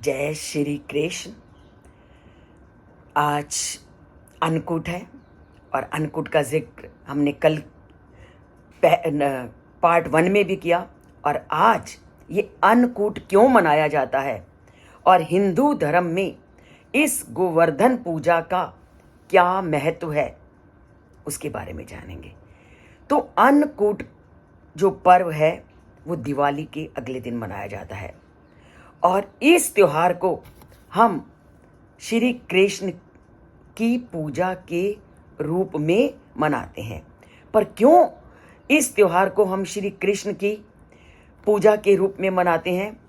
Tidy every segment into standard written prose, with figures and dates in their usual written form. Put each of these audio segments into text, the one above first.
जय श्री कृष्ण। आज अन्नकूट है और अन्नकूट का जिक्र हमने कल पार्ट 1 में भी किया। और आज ये अन्नकूट क्यों मनाया जाता है और हिंदू धर्म में इस गोवर्धन पूजा का क्या महत्व है उसके बारे में जानेंगे। तो अन्नकूट जो पर्व है वो दिवाली के अगले दिन मनाया जाता है और इस त्योहार को हम श्री कृष्ण की पूजा के रूप में मनाते हैं। पर क्यों इस त्योहार को हम श्री कृष्ण की पूजा के रूप में मनाते हैं,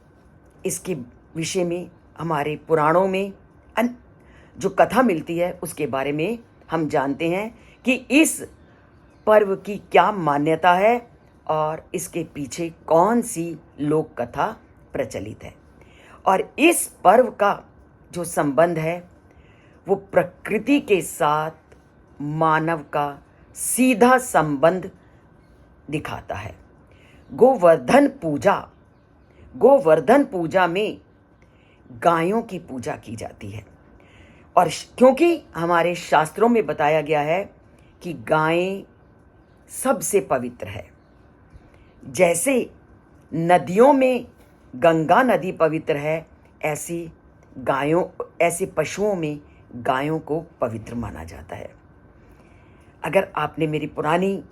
इसके विषय में हमारे पुराणों में जो कथा मिलती है उसके बारे में हम जानते हैं कि इस पर्व की क्या मान्यता है और इसके पीछे कौन सी लोक कथा प्रचलित है। और इस पर्व का जो संबंध है वो प्रकृति के साथ मानव का सीधा संबंध दिखाता है। गोवर्धन पूजा में गायों की पूजा की जाती है और क्योंकि हमारे शास्त्रों में बताया गया है कि गायें सबसे पवित्र है। जैसे नदियों में गंगा नदी पवित्र है, ऐसे पशुओं में गायों को पवित्र माना जाता है। अगर आपने मेरी पुरानी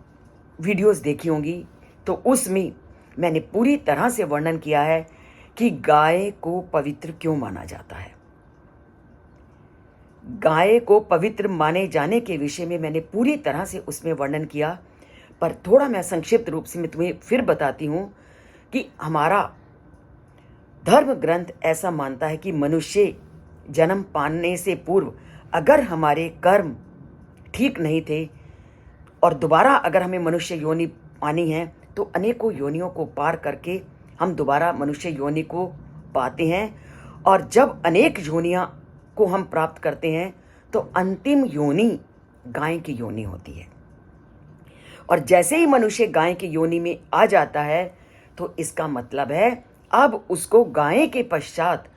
वीडियोस देखी होंगी तो उसमें मैंने पूरी तरह से वर्णन किया है कि गाय को पवित्र क्यों माना जाता है। गाय को पवित्र माने जाने के विषय में मैंने पूरी तरह से उसमें वर्णन किया, पर थोड़ा मैं संक्षिप्त रूप से मैं तुम्हें फिर बताती हूं कि हमारा धर्म ग्रंथ ऐसा मानता है कि मनुष्य जन्म पाने से पूर्व अगर हमारे कर्म ठीक नहीं थे और दोबारा अगर हमें मनुष्य योनि पानी है तो अनेकों योनियों को पार करके हम दोबारा मनुष्य योनि को पाते हैं। और जब अनेक योनियां को हम प्राप्त करते हैं तो अंतिम योनि गाय की योनि होती है। और जैसे ही मनुष्य गाय की योनि में आ जाता है तो इसका मतलब है अब उसको गाय के पश्चात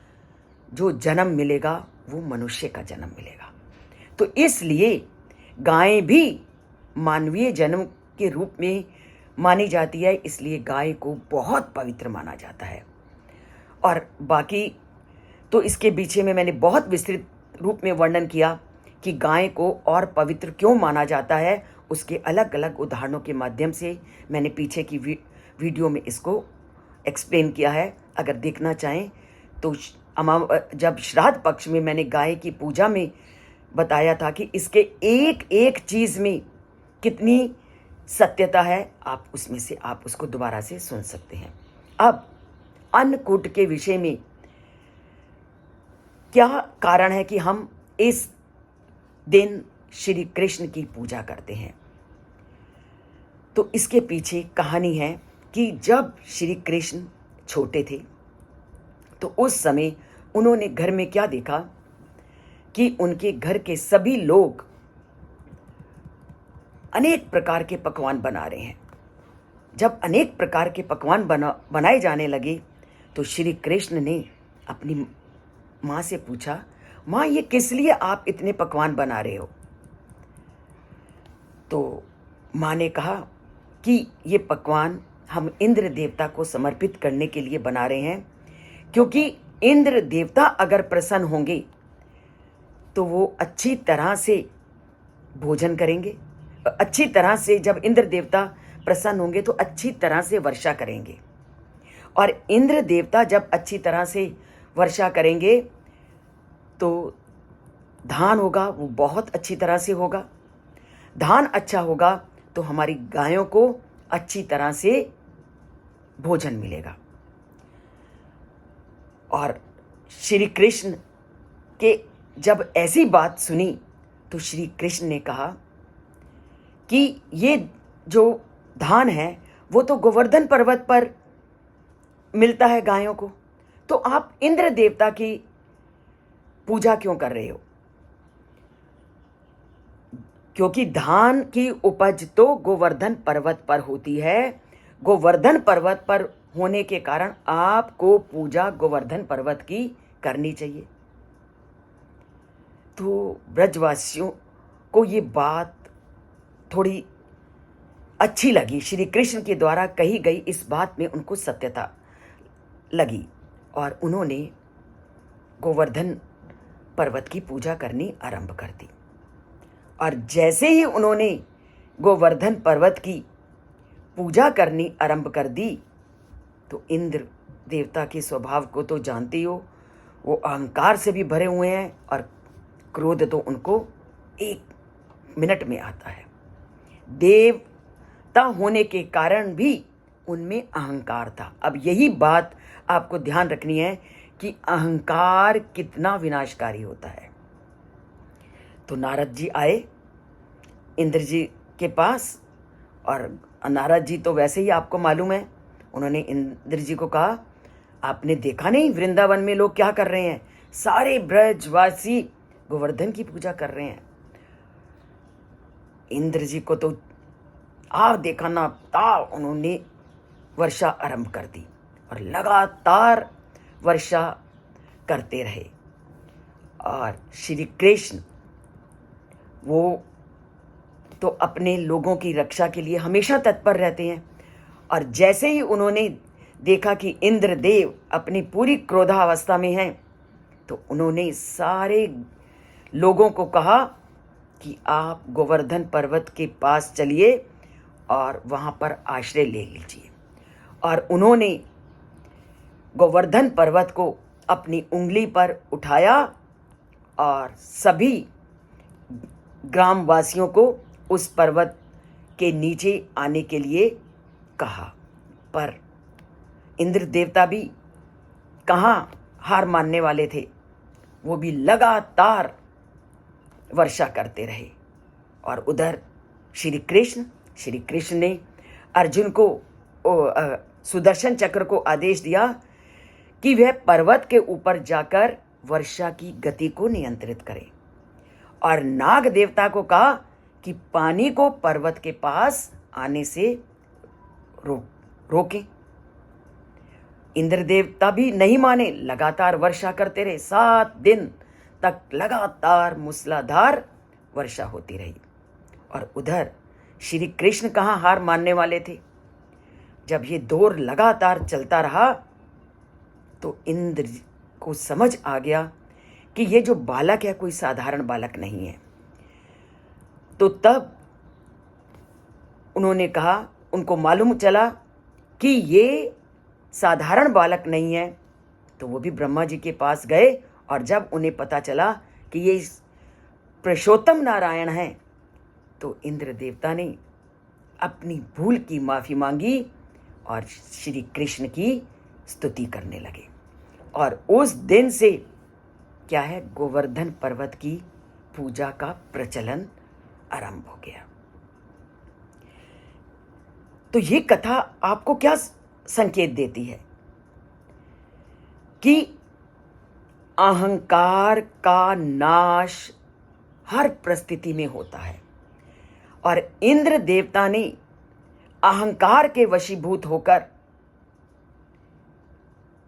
जो जन्म मिलेगा वो मनुष्य का जन्म मिलेगा। तो इसलिए गाय भी मानवीय जन्म के रूप में मानी जाती है, इसलिए गाय को बहुत पवित्र माना जाता है। और बाकी तो इसके पीछे में मैंने बहुत विस्तृत रूप में वर्णन किया कि गाय को और पवित्र क्यों माना जाता है। उसके अलग अलग उदाहरणों के माध्यम से मैंने पीछे की वीडियो में इसको एक्सप्लेन किया है। अगर देखना चाहें तो जब श्राद्ध पक्ष में मैंने गाय की पूजा में बताया था कि इसके एक एक चीज में कितनी सत्यता है, आप उसमें से आप उसको दोबारा से सुन सकते हैं। अब अन्नकूट के विषय में क्या कारण है कि हम इस दिन श्री कृष्ण की पूजा करते हैं। तो इसके पीछे कहानी है कि जब श्री कृष्ण छोटे थे तो उस समय उन्होंने घर में क्या देखा कि उनके घर के सभी लोग अनेक प्रकार के पकवान बना रहे हैं। जब अनेक प्रकार के पकवान बनाए जाने लगे तो श्री कृष्ण ने अपनी माँ से पूछा, माँ ये किस लिए आप इतने पकवान बना रहे हो। तो माँ ने कहा कि ये पकवान हम इंद्र देवता को समर्पित करने के लिए बना रहे हैं, क्योंकि इंद्र देवता अगर प्रसन्न होंगे तो वो अच्छी तरह से भोजन करेंगे। अच्छी तरह से जब इंद्र देवता प्रसन्न होंगे तो अच्छी तरह से वर्षा करेंगे, और इंद्र देवता जब अच्छी तरह से वर्षा करेंगे तो धान होगा वो बहुत अच्छी तरह से होगा। धान अच्छा होगा तो हमारी गायों को अच्छी तरह से भोजन मिलेगा। और श्री कृष्ण के जब ऐसी बात सुनी तो श्री कृष्ण ने कहा कि ये जो धान है वो तो गोवर्धन पर्वत पर मिलता है गायों को, तो आप इंद्र देवता की पूजा क्यों कर रहे हो। क्योंकि धान की उपज तो गोवर्धन पर्वत पर होती है। गोवर्धन पर्वत पर होने के कारण आपको पूजा गोवर्धन पर्वत की करनी चाहिए। तो ब्रजवासियों को ये बात थोड़ी अच्छी लगी। श्री कृष्ण के द्वारा कही गई इस बात में उनको सत्यता लगी और उन्होंने गोवर्धन पर्वत की पूजा करनी आरंभ कर दी। और जैसे ही उन्होंने गोवर्धन पर्वत की पूजा करनी आरंभ कर दी तो इंद्र देवता के स्वभाव को तो जानते ही हो, वो अहंकार से भी भरे हुए हैं और क्रोध तो उनको 1 मिनट में आता है। देवता होने के कारण भी उनमें अहंकार था। अब यही बात आपको ध्यान रखनी है कि अहंकार कितना विनाशकारी होता है। तो नारद जी आए इंद्र जी के पास और नारद जी तो वैसे ही आपको मालूम है, उन्होंने इंद्र जी को कहा, आपने देखा नहीं वृंदावन में लोग क्या कर रहे हैं? सारे ब्रजवासी गोवर्धन की पूजा कर रहे हैं। इंद्र जी को तो आप देखा ना था, उन्होंने वर्षा आरंभ कर दी और लगातार वर्षा करते रहे। और श्री कृष्ण वो तो अपने लोगों की रक्षा के लिए हमेशा तत्पर रहते हैं। और जैसे ही उन्होंने देखा कि इंद्रदेव अपनी पूरी क्रोधावस्था में हैं, तो उन्होंने सारे लोगों को कहा कि आप गोवर्धन पर्वत के पास चलिए और वहाँ पर आश्रय ले लीजिए। और उन्होंने गोवर्धन पर्वत को अपनी उंगली पर उठाया और सभी ग्रामवासियों को उस पर्वत के नीचे आने के लिए कहा। पर इंद्र देवता भी कहाँ हार मानने वाले थे, वो भी लगातार वर्षा करते रहे। और उधर श्री कृष्ण ने अर्जुन को सुदर्शन चक्र को आदेश दिया कि वह पर्वत के ऊपर जाकर वर्षा की गति को नियंत्रित करे और नाग देवता को कहा कि पानी को पर्वत के पास आने से रोके। इंद्र देवता भी नहीं माने, लगातार वर्षा करते रहे। 7 दिन तक लगातार मूसलाधार वर्षा होती रही। और उधर श्री कृष्ण कहाँ हार मानने वाले थे। जब ये दौर लगातार चलता रहा तो इंद्र को समझ आ गया कि ये जो बालक है कोई साधारण बालक नहीं है। तो तब उन्होंने कहा, उनको मालूम चला कि ये साधारण बालक नहीं है, तो वो भी ब्रह्मा जी के पास गए। और जब उन्हें पता चला कि ये पुरुषोत्तम नारायण हैं, तो इंद्र देवता ने अपनी भूल की माफ़ी मांगी और श्री कृष्ण की स्तुति करने लगे। और उस दिन से क्या है, गोवर्धन पर्वत की पूजा का प्रचलन आरंभ हो गया। तो ये कथा आपको क्या संकेत देती है कि अहंकार का नाश हर परिस्थिति में होता है। और इंद्र देवता ने अहंकार के वशीभूत होकर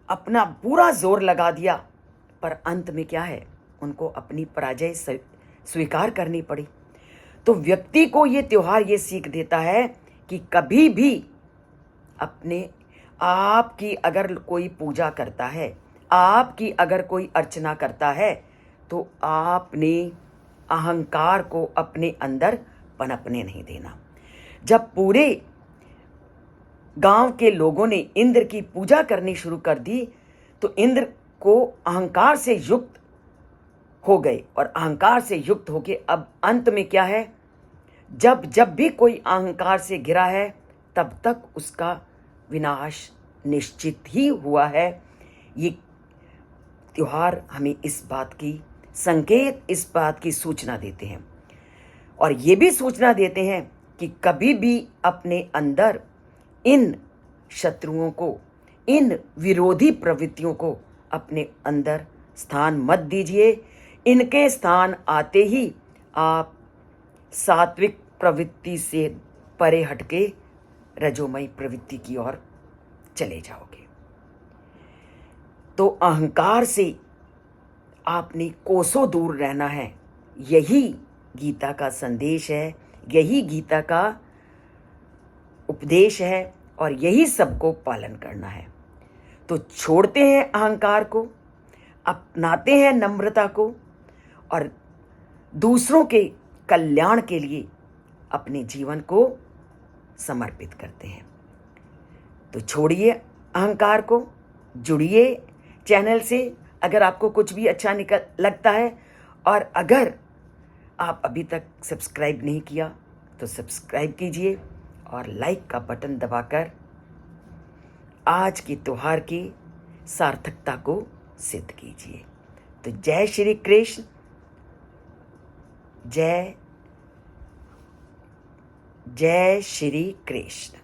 अपना पूरा जोर लगा दिया, पर अंत में क्या है, उनको अपनी पराजय स्वीकार करनी पड़ी। तो व्यक्ति को ये त्योहार ये सीख देता है कि कभी भी अपने आप की अगर कोई पूजा करता है, आपकी अगर कोई अर्चना करता है, तो आपने अहंकार को अपने अंदर पनपने नहीं देना। जब पूरे गांव के लोगों ने इंद्र की पूजा करनी शुरू कर दी तो इंद्र को अहंकार से युक्त हो गए। और अहंकार से युक्त होके अब अंत में क्या है, जब भी कोई अहंकार से घिरा है तब तक उसका विनाश निश्चित ही हुआ है। ये त्योहार हमें इस बात की संकेत, इस बात की सूचना देते हैं। और ये भी सूचना देते हैं कि कभी भी अपने अंदर इन शत्रुओं को, इन विरोधी प्रवृत्तियों को अपने अंदर स्थान मत दीजिए। इनके स्थान आते ही आप सात्विक प्रवृत्ति से परे हटके रजोमयी प्रवृत्ति की ओर चले जाओगे। तो अहंकार से आपने कोसों दूर रहना है। यही गीता का संदेश है, यही गीता का उपदेश है और यही सबको पालन करना है। तो छोड़ते हैं अहंकार को, अपनाते हैं नम्रता को और दूसरों के कल्याण के लिए अपने जीवन को समर्पित करते हैं। तो छोड़िए अहंकार को, जुड़िए चैनल से अगर आपको कुछ भी अच्छा लगता है, और अगर आप अभी तक सब्सक्राइब नहीं किया तो सब्सक्राइब कीजिए और लाइक का बटन दबाकर आज के त्योहार की सार्थकता को सिद्ध कीजिए। तो जय श्री कृष्ण, जय श्री कृष्ण।